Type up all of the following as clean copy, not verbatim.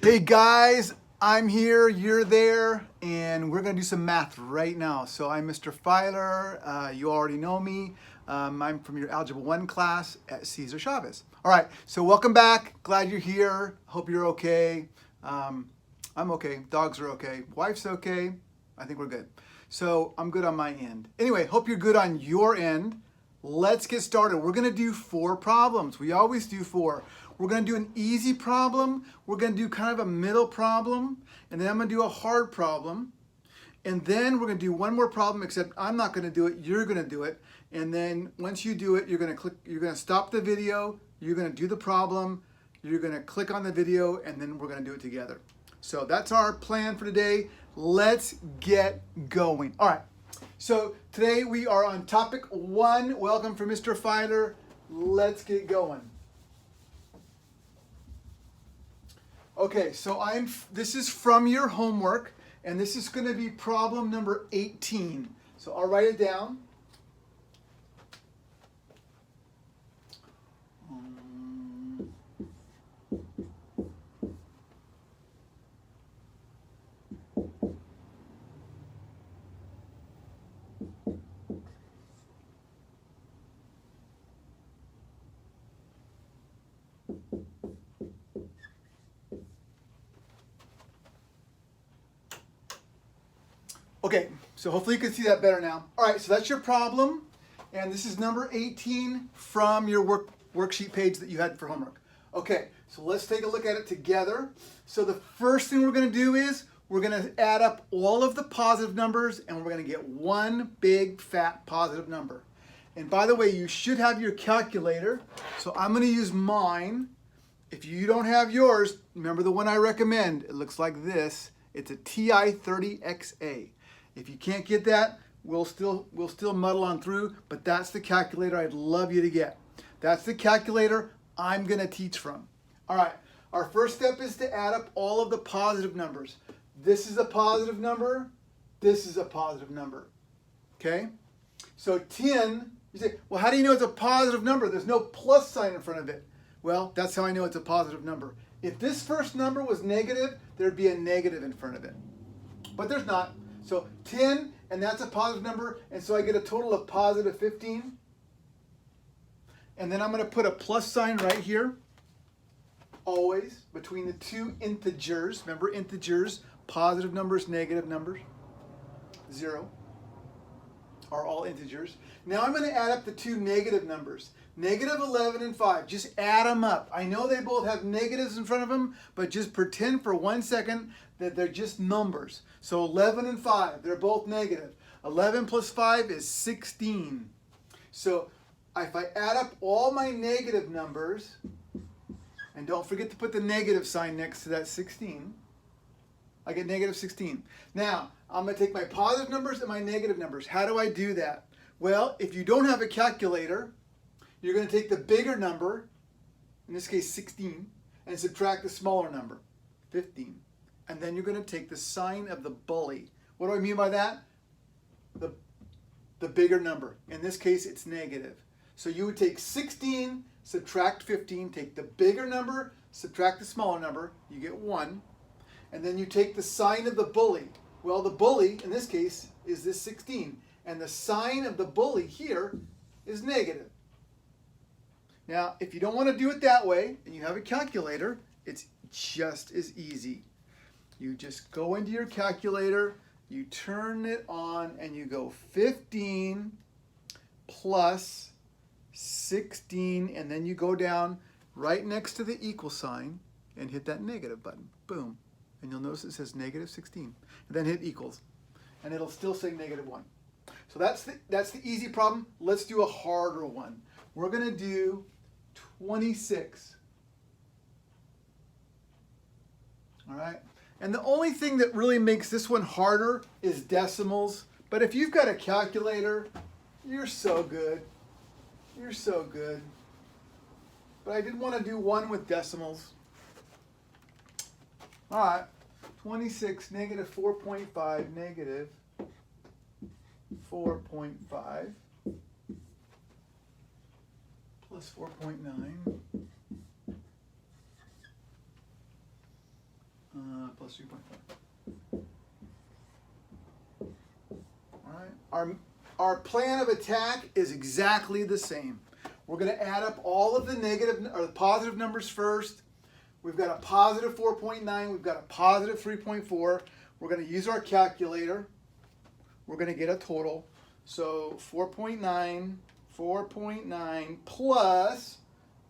Hey guys, I'm here, you're there, and we're gonna do some math right now. So I'm Mr. Filer, you already know me. I'm from your Algebra 1 class at Cesar Chavez. All right, so welcome back, glad you're here, hope you're okay. I'm okay, dogs are okay, wife's okay, I think we're good. So I'm good on my end. Anyway, hope you're good on your end. Let's get started. We're gonna do 4 problems. We always do 4. We're gonna do an easy problem. We're gonna do kind of a middle problem. And then I'm gonna do a hard problem. And then we're gonna do one more problem, except I'm not gonna do it, you're gonna do it. And then once you do it, you're gonna stop the video, you're gonna do the problem, you're gonna click on the video, and then we're gonna do it together. So that's our plan for today. Let's get going. All right. So today we are on topic 1. Welcome for Mr. Filer. Let's get going. Okay, so this is from your homework, and this is going to be problem number 18. So I'll write it down. Okay, so hopefully you can see that better now. All right, so that's your problem, and this is number 18 from your worksheet page that you had for homework. Okay, so let's take a look at it together. So the first thing we're going to do is we're going to add up all of the positive numbers, and we're going to get one big fat positive number. And by the way, you should have your calculator, so I'm going to use mine. If you don't have yours, remember the one I recommend. It looks like this. It's a TI-30XA. If you can't get that, we'll still muddle on through, but that's the calculator I'd love you to get. That's the calculator I'm going to teach from. All right, our first step is to add up all of the positive numbers. This is a positive number. This is a positive number. Okay? So 10, you say, well, how do you know it's a positive number? There's no plus sign in front of it. Well, that's how I know it's a positive number. If this first number was negative, there'd be a negative in front of it. But there's not. So 10, and that's a positive number, and so I get a total of positive 15. And then I'm going to put a plus sign right here, always, between the two integers. Remember integers, positive numbers, negative numbers. 0 are all integers. Now I'm going to add up the two negative numbers. Negative 11 and 5. Just add them up. I know they both have negatives in front of them, but just pretend for 1 second that they're just numbers. So 11 and 5, they're both negative. 11 plus 5 is 16. So if I add up all my negative numbers, and don't forget to put the negative sign next to that 16, I get negative 16. Now, I'm going to take my positive numbers and my negative numbers. How do I do that? Well, if you don't have a calculator, you're going to take the bigger number, in this case 16, and subtract the smaller number, 15. And then you're going to take the sign of the bully. What do I mean by that? The bigger number. In this case, it's negative. So you would take 16, subtract 15, take the bigger number, subtract the smaller number, you get 1. And then you take the sign of the bully. Well, the bully, in this case, is this 16. And the sign of the bully here is negative. Now, if you don't want to do it that way, and you have a calculator, it's just as easy. You just go into your calculator, you turn it on, and you go 15 plus 16, and then you go down right next to the equal sign and hit that negative button. Boom. And you'll notice it says negative 16. And then hit equals. And it'll still say negative 1. So that's the easy problem. Let's do a harder one. We're going to do 26. All right? And the only thing that really makes this one harder is decimals. But if you've got a calculator, you're so good. You're so good. But I did want to do one with decimals. All right. 26 negative 4.5 negative 4.5 plus 4.9 Our plan of attack is exactly the same. We're going to add up all of the negative or the positive numbers first. We've got a positive 4.9. We've got a positive 3.4. We're going to use our calculator. We're going to get a total. So 4.9 plus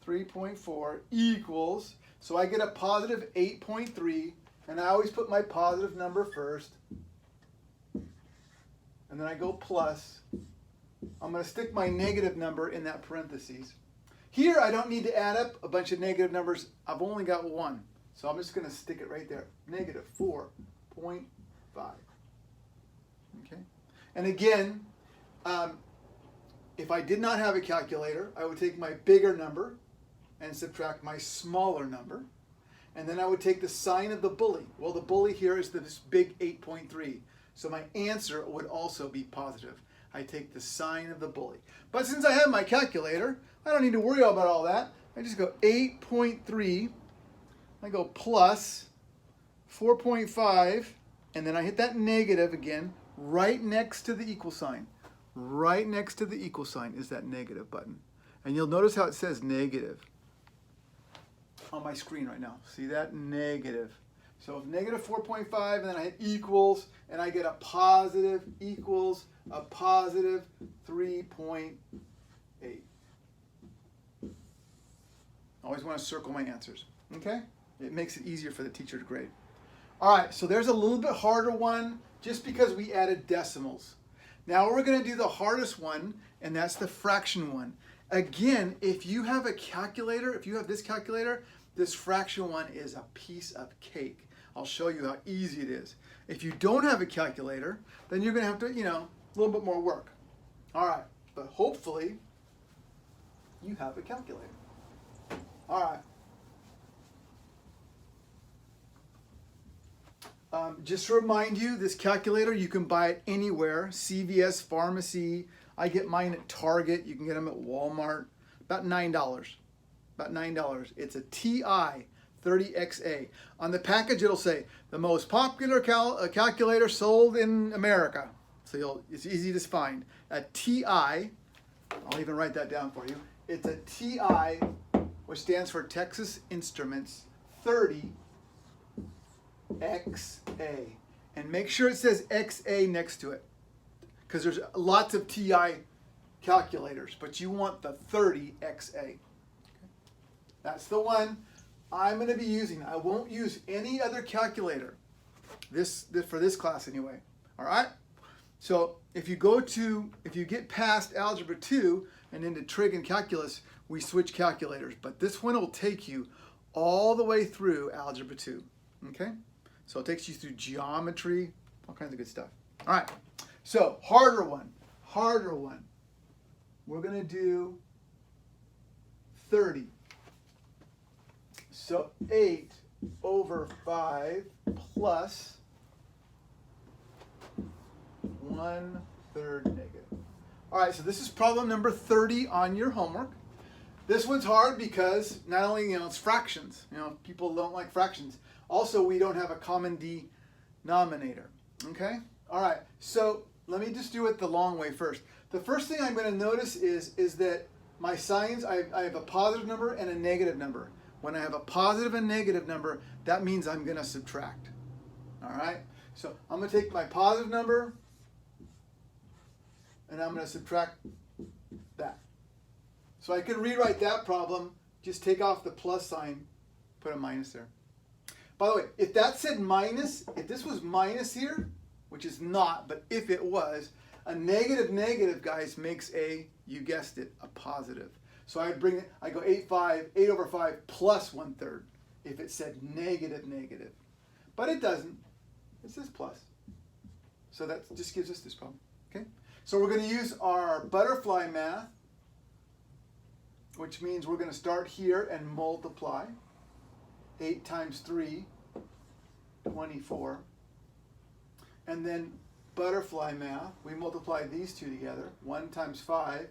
3.4 equals, so I get a positive 8.3, and I always put my positive number first. And then I go plus. I'm going to stick my negative number in that parentheses. Here I don't need to add up a bunch of negative numbers. I've only got one. So I'm just going to stick it right there. Negative 4.5. Okay. And again, if I did not have a calculator, I would take my bigger number and subtract my smaller number. And then I would take the sign of the bully. Well, the bully here is this big 8.3. So my answer would also be positive. I take the sign of the bully. But since I have my calculator, I don't need to worry about all that. I just go 8.3. I go plus 4.5. And then I hit that negative again right next to the equal sign. Right next to the equal sign is that negative button. And you'll notice how it says negative on my screen right now. See that? Negative. So negative 4.5, and then I hit equals, and I get a positive equals a positive 3.8. Always want to circle my answers. Okay? It makes it easier for the teacher to grade. All right, so there's a little bit harder one just because we added decimals. Now we're going to do the hardest one, and that's the fraction one. Again, if you have a calculator, if you have this calculator, this fraction one is a piece of cake. I'll show you how easy it is. If you don't have a calculator, then you're going to have to, a little bit more work. All right, but hopefully you have a calculator. All right. Just to remind you, this calculator, you can buy it anywhere. CVS Pharmacy. I get mine at Target. You can get them at Walmart. About $9. About $9. It's a TI 30XA. On the package, it'll say, the most popular calculator sold in America. So it's easy to find. A TI, I'll even write that down for you. It's a TI, which stands for Texas Instruments 30XA. And make sure it says XA next to it, because there's lots of TI calculators, but you want the 30XA. That's the one I'm going to be using. I won't use any other calculator for this class anyway. All right? So if you get past Algebra 2 and into trig and calculus, we switch calculators. But this one will take you all the way through Algebra 2. Okay? So it takes you through geometry, all kinds of good stuff. All right. So harder one. We're going to do 30. So 8 over 5 plus 1/3 negative. All right, so this is problem number 30 on your homework. This one's hard because not only, it's fractions. People don't like fractions. Also, we don't have a common denominator. Okay? All right, so let me just do it the long way first. The first thing I'm going to notice is that my signs, I have a positive number and a negative number. When I have a positive and negative number, that means I'm going to subtract. All right? So I'm going to take my positive number and I'm going to subtract that. So I can rewrite that problem, just take off the plus sign, put a minus there. By the way, if that said minus, if this was minus here, which is not, but if it was, a negative, guys, makes you guessed it, a positive. So I go 8 over 5 plus 1/3 if it said negative. But it doesn't. It says plus. So that just gives us this problem. Okay? So we're going to use our butterfly math, which means we're going to start here and multiply. 8 times 3, 24. And then butterfly math, we multiply these two together. 1 times 5,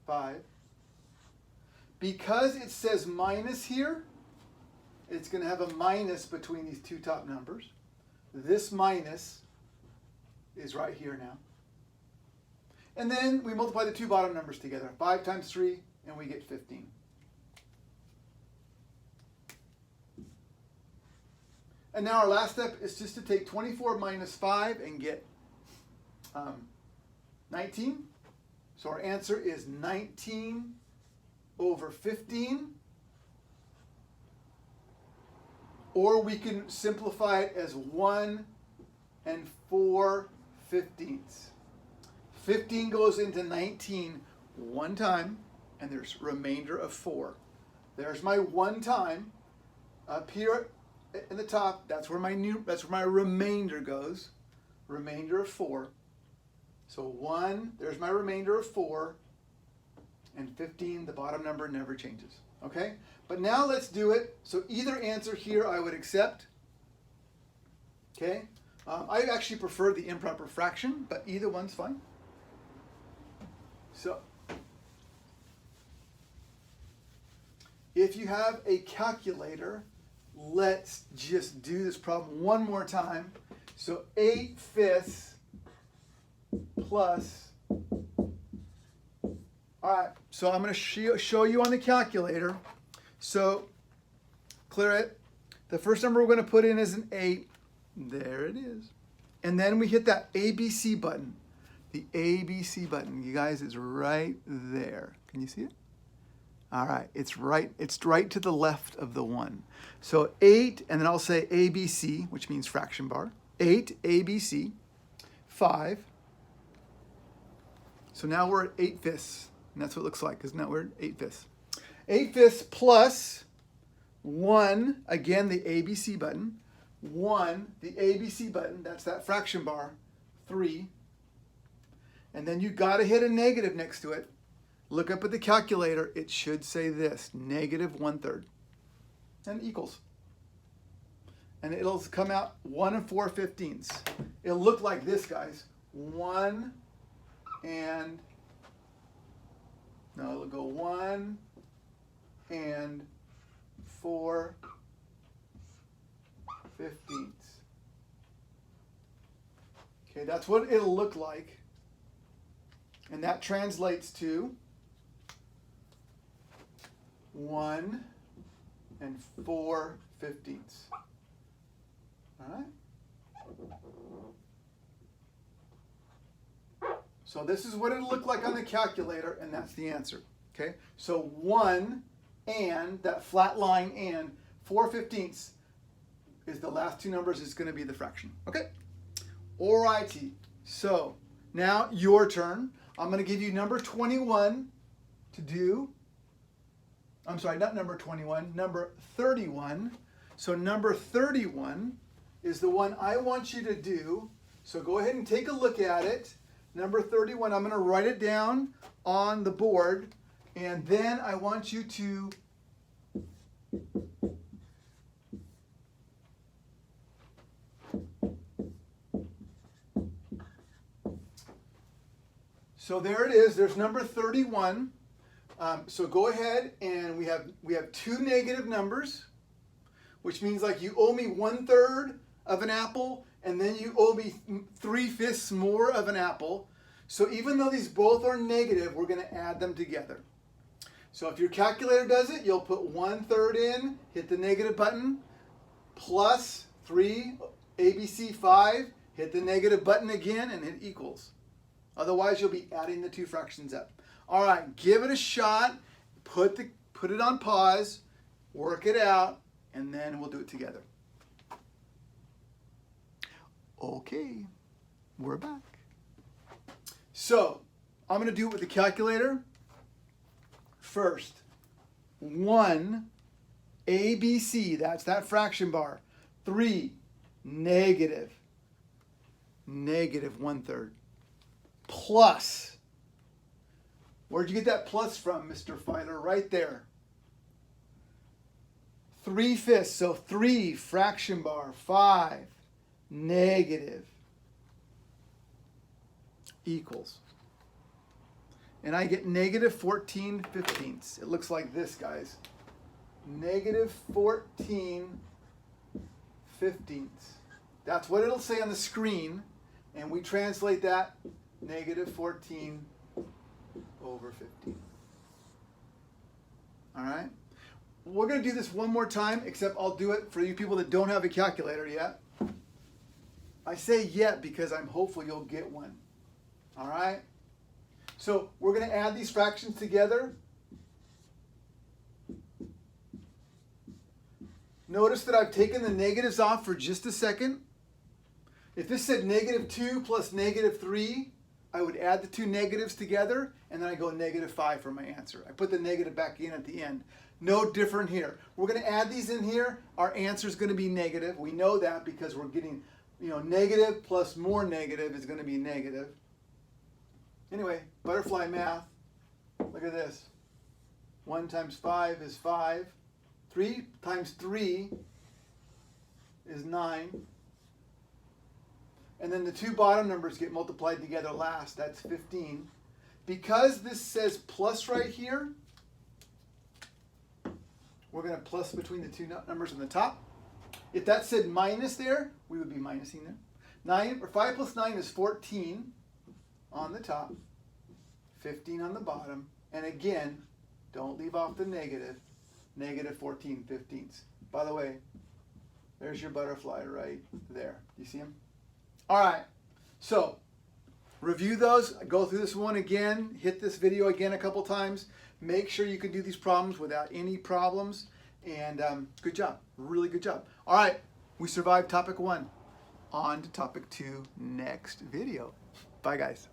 5. Because it says minus here, it's going to have a minus between these two top numbers. This minus is right here now. And then we multiply the two bottom numbers together. 5 times 3, and we get 15. And now our last step is just to take 24 minus 5 and get 19. So our answer is 19 over 15. Or we can simplify it as 1 and 4/15. 15 goes into 19 one time, and there's remainder of 4. There's my one time. Up here in the top, that's where my remainder goes. Remainder of 4. So 1, there's my remainder of 4, and 15, the bottom number never changes. Okay? But now let's do it. So either answer here I would accept. Okay? I actually prefer the improper fraction, but either one's fine. So if you have a calculator, let's just do this problem one more time. So 8/5 plus, all right, so I'm going to show you on the calculator. So clear it. The first number we're going to put in is an 8. There it is. And then we hit that ABC button. The ABC button, you guys, is right there. Can you see it? All right, it's right to the left of the 1. So 8, and then I'll say ABC, which means fraction bar. 8 ABC, 5. So now we're at 8/5, and that's what it looks like, because now we're at 8/5. 8/5 plus 1, again, the ABC button. 1, the ABC button, that's that fraction bar, 3. And then you got to hit a negative next to it. Look up at the calculator. It should say this, -1/3, and equals. And it'll come out 1 4/15. It'll look like this, guys. 1 and, no, it'll go 1 and 4/15. Okay, that's what it'll look like. And that translates to 1 and 4/15. All right? So this is what it'll look like on the calculator, and that's the answer. Okay? So 1 and, that flat line, and 4/15 is the last two numbers, is going to be the fraction. Okay? Alrighty. So now your turn. I'm going to give you number 21 to do. I'm sorry, not number 21, number 31. So number 31 is the one I want you to do. So go ahead and take a look at it. Number 31, I'm going to write it down on the board, and then I want you to so there it is. There's number 31. So go ahead, and we have two negative numbers, which means like you owe me 1/3 of an apple, and then you owe me 3/5 more of an apple. So even though these both are negative, we're going to add them together. So if your calculator does it, you'll put 1/3 in, hit the negative button, plus 3, ABC 5, hit the negative button again, and hit equals. Otherwise, you'll be adding the two fractions up. All right, give it a shot. Put it on pause, work it out, and then we'll do it together. Okay, we're back. So I'm going to do it with the calculator. First, 1 ABC, that's that fraction bar. 3 negative 1/3. Plus, where'd you get that plus from, Mr. Filer? Right there. 3/5, so 3 fraction bar, 5 negative equals. And I get -14/15. It looks like this, guys. -14/15. That's what it'll say on the screen, and we translate that negative 14 over 15. All right? We're going to do this one more time, except I'll do it for you people that don't have a calculator yet. I say yet because I'm hopeful you'll get one. All right? So we're going to add these fractions together. Notice that I've taken the negatives off for just a second. If this said negative 2 plus negative 3, I would add the two negatives together, and then I go negative 5 for my answer. I put the negative back in at the end. No different here. We're going to add these in here. Our answer is going to be negative. We know that because we're getting, negative plus more negative is going to be negative. Anyway, butterfly math. Look at this. 1 times 5 is 5. 3 times 3 is 9. And then the two bottom numbers get multiplied together last. That's 15. Because this says plus right here, we're going to plus between the two numbers on the top. If that said minus there, we would be minusing there. 5 plus 9 is 14 on the top, 15 on the bottom. And again, don't leave off the negative. Negative 14/15. By the way, there's your butterfly right there. You see him? All right. So review those. Go through this one again. Hit this video again a couple times. Make sure you can do these problems without any problems. And good job. Really good job. All right. We survived topic 1. On to topic 2 next video. Bye, guys.